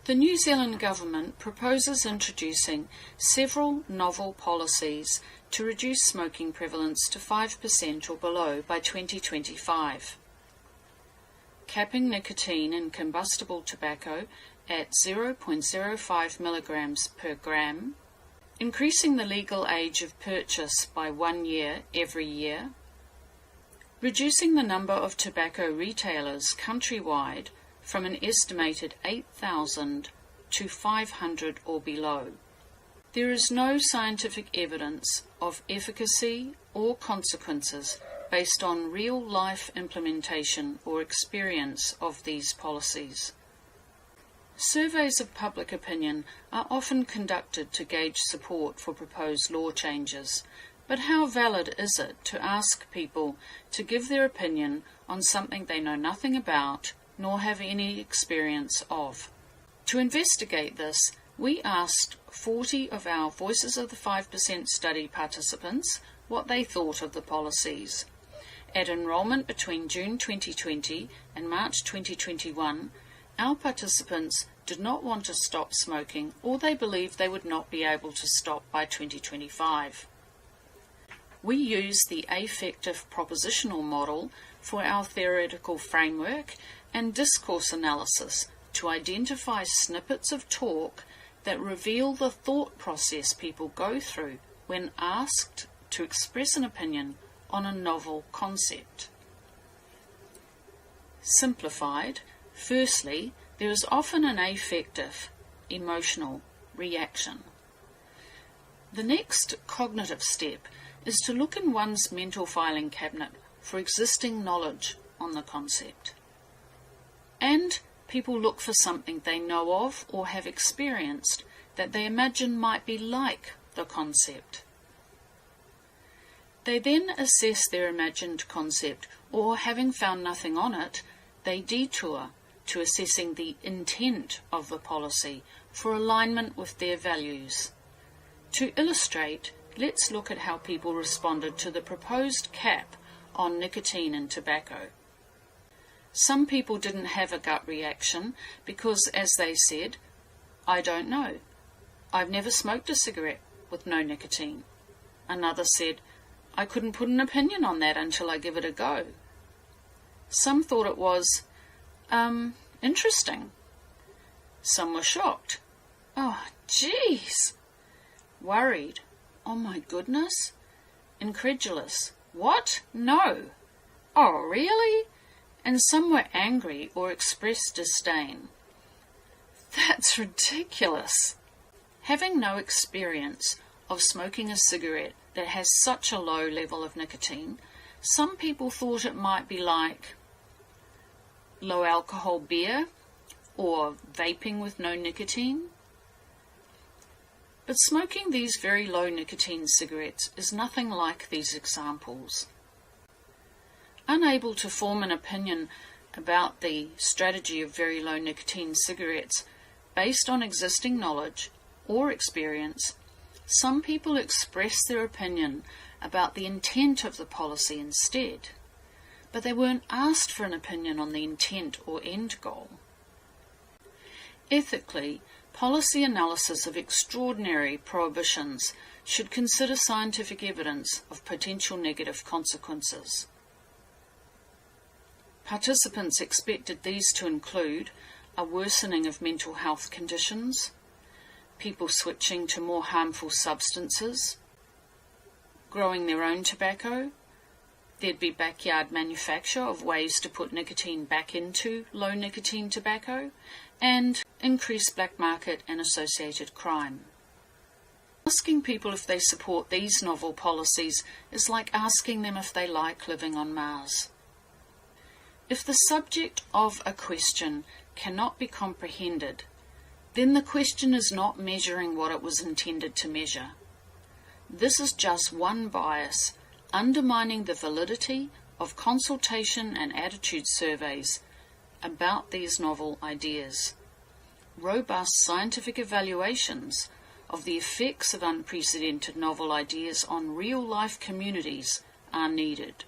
The New Zealand Government proposes introducing several novel policies to reduce smoking prevalence to 5% or below by 2025. Capping nicotine in combustible tobacco at 0.05 milligrams per gram, increasing the legal age of purchase by 1 year every year, reducing the number of tobacco retailers countrywide from an estimated 8,000 to 500 or below. There is no scientific evidence of efficacy or consequences based on real-life implementation or experience of these policies. Surveys of public opinion are often conducted to gauge support for proposed law changes, but how valid is it to ask people to give their opinion on something they know nothing about nor have any experience of? To investigate this, we asked 40 of our Voices of the 5% study participants what they thought of the policies. At enrolment between June 2020 and March 2021, our participants did not want to stop smoking, or they believed they would not be able to stop by 2025. We use the Affective-Propositional Model for our theoretical framework and discourse analysis to identify snippets of talk that reveal the thought process people go through when asked to express an opinion on a novel concept. Simplified, firstly, there is often an affective, emotional reaction. The next cognitive step is to look in one's mental filing cabinet for existing knowledge on the concept. And people look for something they know of or have experienced that they imagine might be like the concept. They then assess their imagined concept, or having found nothing on it, they detour to assessing the intent of the policy for alignment with their values. To illustrate, let's look at how people responded to the proposed cap on nicotine in tobacco. Some people didn't have a gut reaction because, as they said, "I don't know. I've never smoked a cigarette with no nicotine." Another said, "I couldn't put an opinion on that until I give it a go." Some thought it was, interesting. Some were shocked. "Oh, geez." Worried. "Oh my goodness." Incredulous. "What? No." "Oh, really?" And some were angry or expressed disdain. That's ridiculous. Having no experience of smoking a cigarette that has such a low level of nicotine, some people thought it might be like low alcohol beer or vaping with no nicotine. But smoking these very low nicotine cigarettes is nothing like these examples. Unable to form an opinion about the strategy of very low nicotine cigarettes based on existing knowledge or experience, some people express their opinion about the intent of the policy instead, but they weren't asked for an opinion on the intent or end goal. Ethically, policy analysis of extraordinary prohibitions should consider scientific evidence of potential negative consequences. Participants expected these to include a worsening of mental health conditions, people switching to more harmful substances, growing their own tobacco, there'd be backyard manufacture of ways to put nicotine back into low nicotine tobacco, and increased black market and associated crime. Asking people if they support these novel policies is like asking them if they like living on Mars. If the subject of a question cannot be comprehended, then the question is not measuring what it was intended to measure. This is just one bias undermining the validity of consultation and attitude surveys about these novel ideas. Robust scientific evaluations of the effects of unprecedented novel ideas on real-life communities are needed.